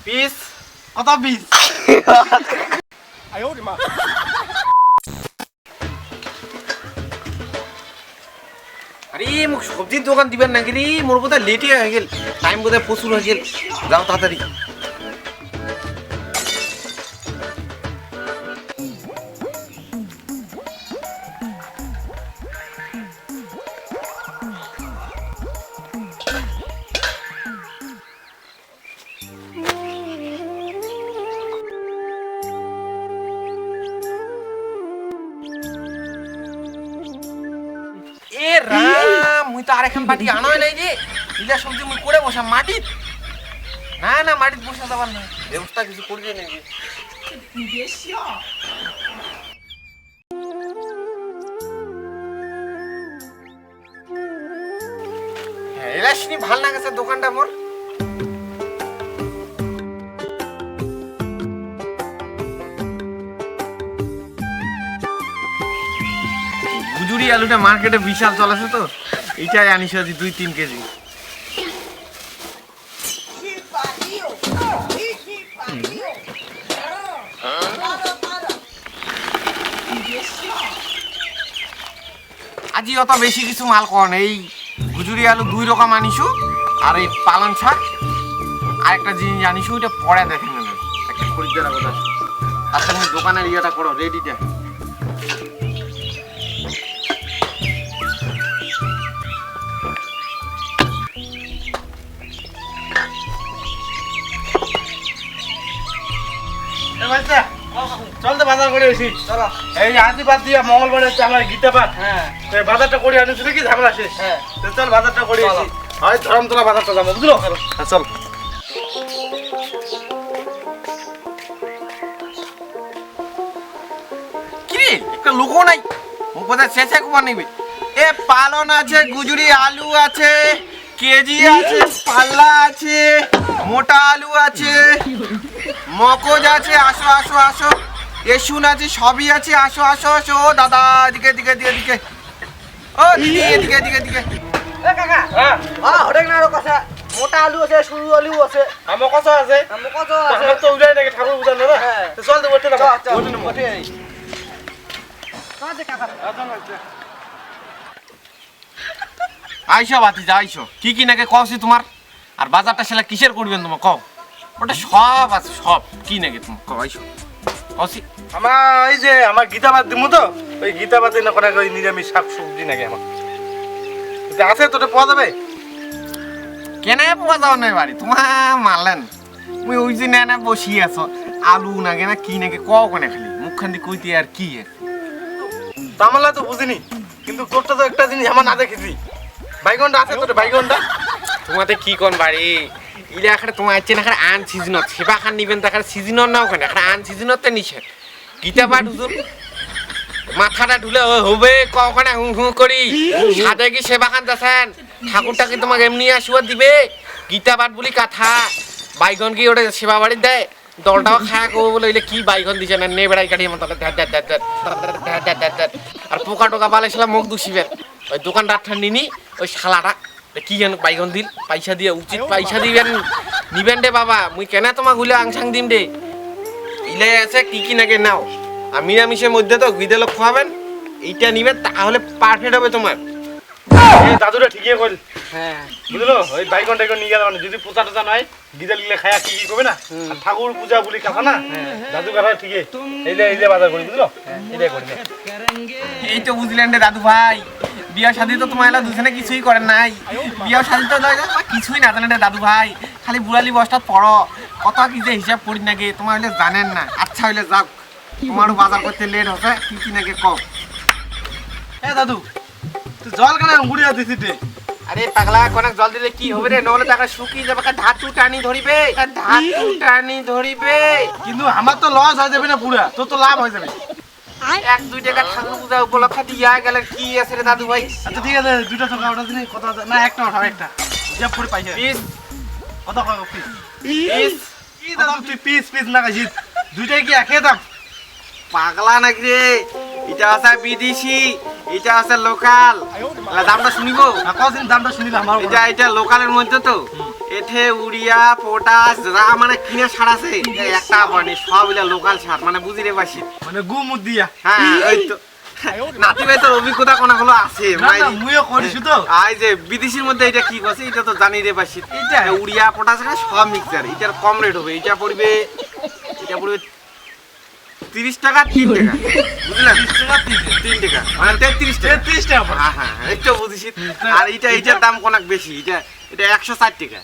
Piece কত piece? আরে মোক সবজির দোকান দিবেন নাকি রে? মোর বোধহয় লেটে হয়ে গেল, টাইম বোধহয় প্রচুর হয়ে গেল। যাও তাড়াতাড়ি। এ রাম, মুই তো আরেকখান বাটি আনাই নাই রে। ইলা সবজি মুই করে বসা মাটিত। না না, মাটিত বসা যাবার না, ব্যবস্থা কিছু করবে নাকি? হ্যাঁ, এলা শুনি ভাল লাগেছে দোকানটা মোর। গুজুরি আলুটা মার্কেটে বিশাল চলেছে তো, এইটাই আনিস আজ 2-3 কেজি। আজি অত বেশি কিছু মাল কর এই গুজুরি আলু 2 রকম আনিসু, আর এই পালং শাক আর একটা জিনিস আনিসু, ওইটা পরে দেখেন না একটা খরিদ্দার কথা। তার সঙ্গে দোকানের ইয়েটা করো রেডিটা। চল তো বাজার করে এসি। চলো এই আদি বাদ দিয়া মঙ্গলবার হচ্ছে আমার গীতা পাঠ। হ্যাঁ, বাজারটা করে আনিস কি ঝামেলা শেষ। হ্যাঁ, চল বাজারটা করে এসি। হয় ধরমতলা বাজারটা যাবো, বুঝলো? চল। কিরে একটা লোকও নাই, ও কোথায় শেষে কুমার নিবি? এ পালন আছে, গুজুরি আলু আছে, কেজি আছে, পাল্লা আছে, মোটা আলু আছে, মকজ আছে। আসো আসো আসো, এসুন আছে, সবই আছে। আসো আসো আসো। ও দাদা, এদিকে এদিকে এদিকে এদিকে। ও দিদি, এদিকে এদিকে এদিকে। এ কাকা, হ্যাঁ হরেক না আরো কথা। মোটা আলু আছে, সরু আলু আছে, আমো কচা আছে। আমো কচা আছে। আমার তো উড়াই নাকি ঠাকুর পূজা না? হ্যাঁ, তো চল তো বসে না। বসে না বসে এই। কাজে কাকা, আইসো বাতি যা, আইসো। কি কি নাকি কওছি তোমার? আর বাজারটা সেলা কিসের করবেন তোমার কও? ওটা সব আছে, সব কি নাকি তোমার কও? আইসো কওছি। আমার এই যে আমার গীতাবাদ দিমু তো, ওই গীতাবাদে না করে ওই নিরামিষ শাক সবজি নাকি আমার আছে, তোটা পাওয়া যাবে? কেনে পোৱা যাও নাই বাড়ি তোমার মারলেন? মুই ওই যে না বসি আছো, আলু নাগে না কি নাকি কও কোনে খালি মুখখান দিয়ে কইতে আর কি? তামালা তো বুঝিনি, কিন্তু তোরটা তো একটা জিনিস আমার না দেখেছি। বাইগনটা আছে তোর? বাইগনটা তোমাতে কি কোন বাড়ি ইলা এখানে তোমার আছে না? এখানে আন সিজনত সেবা খান নিবেন, তাখানে সিজনত না ওখানে এখানে আন সিজনতে নিছে। গীতা পাঠ হুজুর মাথাটা ঢুলে হবে কখনে হু হু করি সাথে কি সেবা খান যাচ্ছেন? ঠাকুরটা কি তোমাকে এমনি আশীর্বাদ দিবে? গীতা পাঠ বলি কথা। বাইগন কি ওটা সেবা বাড়ি দেয়? দলটাও খায়া করবো বলে কি বাইগন দিছে না নে বেড়াই কাটিয়ে মতো আর পোকা টোকা পালাইছিলাম মুখ দুষিবেন। ওই দোকান রাতটা নিনি ওই শালাটা কি যেন বাইগন দিল, পয়সা দিয়ে উচিত পয়সা দিবেন নিবেন রে বাবা। মুই কেনা তোমাক গুলো আংসাং দিম রে। ইলে আছে কি কি নাকি নাও, আর নিরামিষের মধ্যে তো গিদেলো খাওয়াবেন, এইটা নিবেন তাহলে পারফেক্ট হবে তোমার। এই দাদুটা ঠিকই কইল। হ্যাঁ, বুঝলো? ওই বাইগন টাইগন নিয়ে গেল যদি পোচা টোচা নয়, গিদা লিলে খায়া কি কি করবে না? আর ঠাকুর পূজা বলি কথা না, দাদু কথা ঠিকই। এই বাজার করি, বুঝলো? এইটাই করি। এই তো বুঝলেন রে দাদু ভাই, বিয়া শাদি তো তোমার এলা দুজনে কিছুই করেন নাই। বিয়া শাদি তো কিছুই না জানেন রে দাদু ভাই, খালি বুড়ালি বসটা পড়ো, কত কি যে হিসাব করি নাকি তোমার হইলে জানেন না। আচ্ছা হইলে যাও, তোমারও বাজার করতে লেট হচ্ছে, কি কি নাকি কম। হ্যাঁ দাদু, তুই জল কেন গুড়িয়া দিছিস? আরে পাগলা, কোনাক জল দিলে কি হবে রে? নহলে টাকা শুকিয়ে যাবে, ধাতু টানি ধরিবে, ধাতু টানি ধরিবে। কিন্তু আমার তো লস হয়ে যাবে না পুরা, তোর তো লাভ হয়ে যাবে। 1-2 টাকা ঠাকুর পূজা উপলক্ষে দিয়া গেলে কি আছে রে দাদু ভাই? আচ্ছা ঠিক আছে, দুইটা টাকা ওটা দিলে কত না? একটা ওঠাও, একটা হিসাব করে পাইছে। পিস কত কয় পিস? পিস কি দাদু তুই পিস পিস না খাইছিস? দুইটাই কি একই দাম? পাগলা নাকি রে? এটা আছে বিদেশি, এটা আছে লোকাল। দামটা শুনিব? কদিন দামটা শুনিলে আমার এটা লোকালের মধ্যে তো এঠে উড়িয়া পটাশ যা মানে কিনে সার আছে একটা পানি সব ইলা লোকাল সার মানে বুঝি রে বাসি মানে গুমুদ দিয়া হ্যাঁ ওই তো নাতি ভাই তোর অভিজ্ঞতা কোনা হলো আছে মুইও করিছি তো আই যে বিদেশির মধ্যে এটা কি করছে এটা তো জানি রে বাসি এটা উড়িয়া পটাশ সব মিক্সার এটার কম রেট হবে এটা পড়বে 30 টাকা 3 টাকা বুঝলেন 3 টাকা মানে 33 টাকা হ্যাঁ হ্যাঁ একটু বুঝিস আর এটার দাম অনেক বেশি এটা 160 টাকা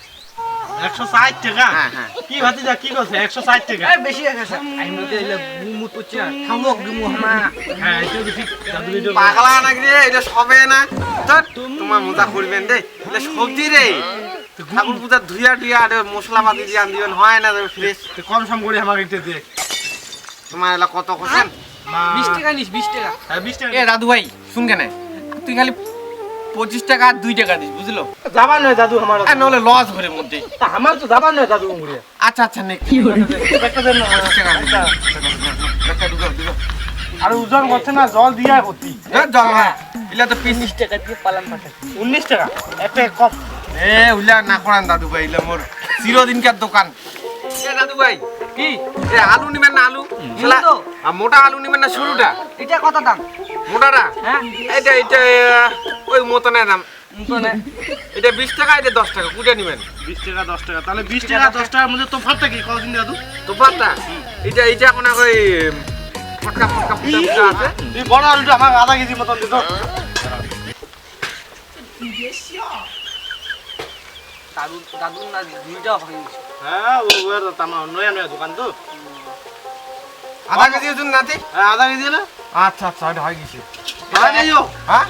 160 টাকা হ্যাঁ হ্যাঁ কি ভাতিজা কি করছে 160 টাকা বেশি হয়ে গেছে আমি মতে এলে মুত করছি না থামক গমু হামা হ্যাঁ এটা তো ঠিক দাদু এটা পাগলা নাকি রে এটা সবে না তোমার মজা করবেন রে এটা সবজি রে ঠাকুর পূজা ধুইয়া টুইয়া মশলা পাতি দিয়ে আন দিবেন হয় না ফ্রেশ কম সম করে আমাকে এটা দে তোমার এলা কত কোছেন 20 টাকা নিস 20 টাকা হ্যাঁ 20 টাকা এ দাদু ভাই শুন কেন তুই খালি 25 টাকা আর 2 টাকা দিস বুঝলো যাবা নয় দাদু আমার নলে লস ঘরের মধ্যে তা আমার তো যাবা নয় দাদু মুড়িয়া আচ্ছা আচ্ছা নে একটা দেন না 25 টাকা একটা দুটো আর ওজন করছে না জল দিয়া করতি জল হ্যাঁ ইলা তো পিস 20 টাকা দিয়ে পালাম পাঠা 19 টাকা একটা কম এ উলা না করান দাদু ভাই ইলা মোর চিরদিনকার দোকান এ দাদু ভাই কি এ আলু নিবেন না আলু শালা তো। আর মোটা আলু নিবেন না সরুটা এটা কত দাম মোটাটা হ্যাঁ এটা ওই মতনের দাম তো না এটা 20 টাকা এটা 10 টাকা কুটা নিবেন 20 টাকা 10 টাকা তাহলে 20 টাকা 10 টাকার মধ্যে তো ফাটটা কি কতদিন দাদু তো পাতা এটা কোন ওই ফটকা ফুটা আছে তুই বড় আলুটা আমাকে আধা কেজি মতন দিত দাদু না দুইটা ভাঙি গেছে হ্যাঁ ওর তামা নয়া নয়া দোকান তো আধা কেজি ওজন নাতি হ্যাঁ আধা কেজি না আচ্ছা আচ্ছা এটা হয়ে গেছে হয় নাই ও হ্যাঁ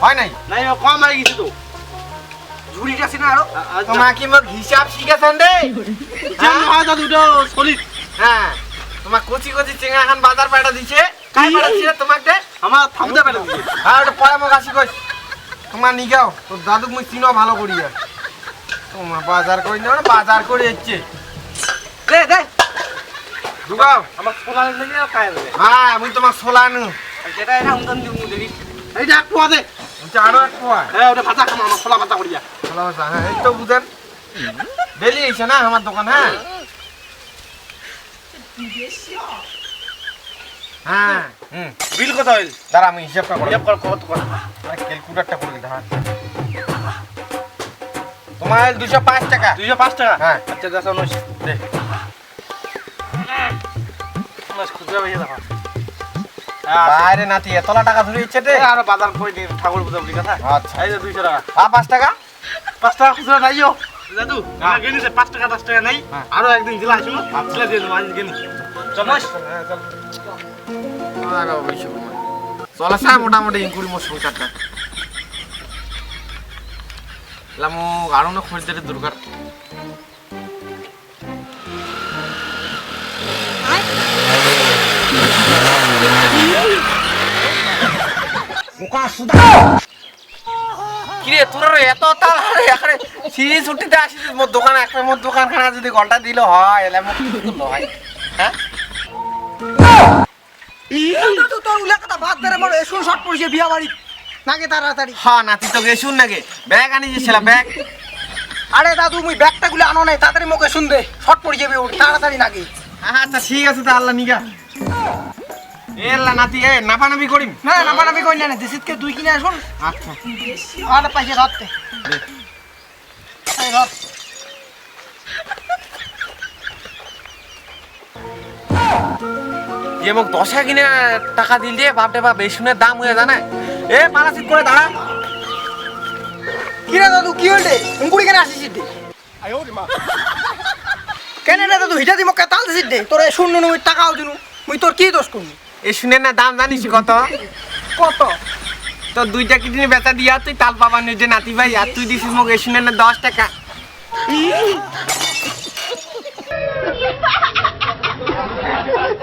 হয় নাই নাই ও কম হয়ে গেছে তো ঝুড়িটা আছে না আরো তোমার কি মোক হিসাব শিখাছেন রে জান হয় দাদু তো সলিড হ্যাঁ তোমার কচি কচি চিংড়া খান বাজার পাঠা দিছে কাই পাঠাচ্ছি তোমাকে আমার থামতে পারে দিছে আর ওটা পরে মোক আসি কই তোমার নিগাও তোর দাদুক মুই চিনো ভালো করি আর তোমার বাজার করি না বাজার করে যাচ্ছে দে দে ঢুকাও আমার ছোলা লাগে খায় লাগে হ্যাঁ আমি তোমার সোলানু যেটা এটা উন্দন দিমু দেবি এইটা এক পোয়া দে আরো এক পোয়া হ্যাঁ ওটা ভাজা খামা আমার ছোলা ভাজা করিয়া সোলা ভাজা হ্যাঁ এই তো বুঝেন ডেলি এসে না আমার দোকান হ্যাঁ হ্যাঁ হুম বিল কত হইল দাঁড়া আমি হিসাবটা করি হিসাব কর কত কর ক্যালকুলেটরটা করে দিতে হ্যাঁ তোমার 205 টাকা 205 টাকা হ্যাঁ। আচ্ছা দাদা নয় দে মাছ খুচরা বেশি দেখা বাইরে নাতি এতলা টাকা ধরে ইচ্ছে রে আর বাজার কই দি ঠাকুর পূজা বলি কথা আচ্ছা এই যে 200 টাকা 5 টাকা 5 টাকা খুচরা নাইও দাদু হ্যাঁ। আমার গেনিছে 5 টাকা 10 টাকা নাই হ্যাঁ। আরো একদিন জেলা আসিনো চলে দিয়ে দেবো আজ গেনি চল চলে স্যার মোটামুটি ইনকুড়ি মোট সংসারটা লামু আরো না খরিদ্দারের দরকার কিরে তোর এত তাল এখানে সিঁড়ি ছুটিতে আসিস মোর দোকান একটা মোর দোকান খানা যদি ঘন্টা দিল হয় এলে মোক কি হয় হ্যাঁ দাদু তোর উলা কথা বাদ দে রে বড় এসুন শর্ট পড়ছে বিয়া বাড়ি নাকি তাড়াতাড়ি হ্যাঁ নাতি তো গেছুন নাকি ব্যাগ আনিছিলাম ব্যাগ আরে দাদু মুই ব্যাগটা গুলো আনো নাই তাড়াতাড়ি মুখে শুন দে শর্ট পড়ে যাবে ওর তাড়াতাড়ি নাকি আচ্ছা ঠিক আছে তা আল্লাহ নিগা এল্লা নাতি এ নাপানাবি করিম না না বানাবি কই না দিসিতকে তুই কিনে আসুন আচ্ছা আর পাইছে ধরতে এই ধর যে মোক 10 কিনে টাকা দিল দিয়ে বাপরে বাপ বেসুনের দাম হয়ে জানা এ পালাসিত করে দাঁড়া কি রে দাদু কি হইলে মুকুড়ি কেন আসিস দে কেন রে দাদু হিটা দি মকে তাল দিছিস দে তোরে শূন্য নই টাকাও দিনু মুই তোর কি দোষ করবি এ শুনে না দাম জানিস কত কত তো 2টা কিডনি বেচা দিয়া তুই তাল পাবা নিজে নাতি ভাই আর তুই দিছিস মোক এ শুনে না 10 টাকা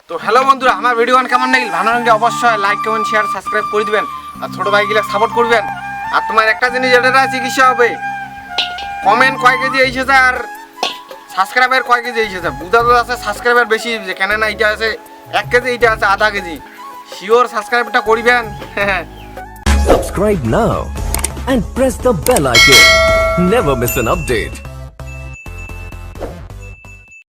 তো হ্যালো বন্ধুরা আমার ভিডিও কেমন লাগিল ভালো লাগলে অবশ্যই লাইক কমেন্ট শেয়ার সাবস্ক্রাইব করে দিবেন আর ছোট ভাইগুলো সাপোর্ট করবেন আর তোমার একটা জিনিস যেটা চিকিৎসা হবে কমেন্ট কয় কেজি এসেছে আর সাবস্ক্রাইবার কয় কেজি এসেছে বুঝা তো আছে সাবস্ক্রাইবার বেশি যে কেন না এটা আছে 1 কেজি এটা আছে আধা কেজি শিওর সাবস্ক্রাইবটা করবেন Subscribe now and press the bell icon. Never miss an update.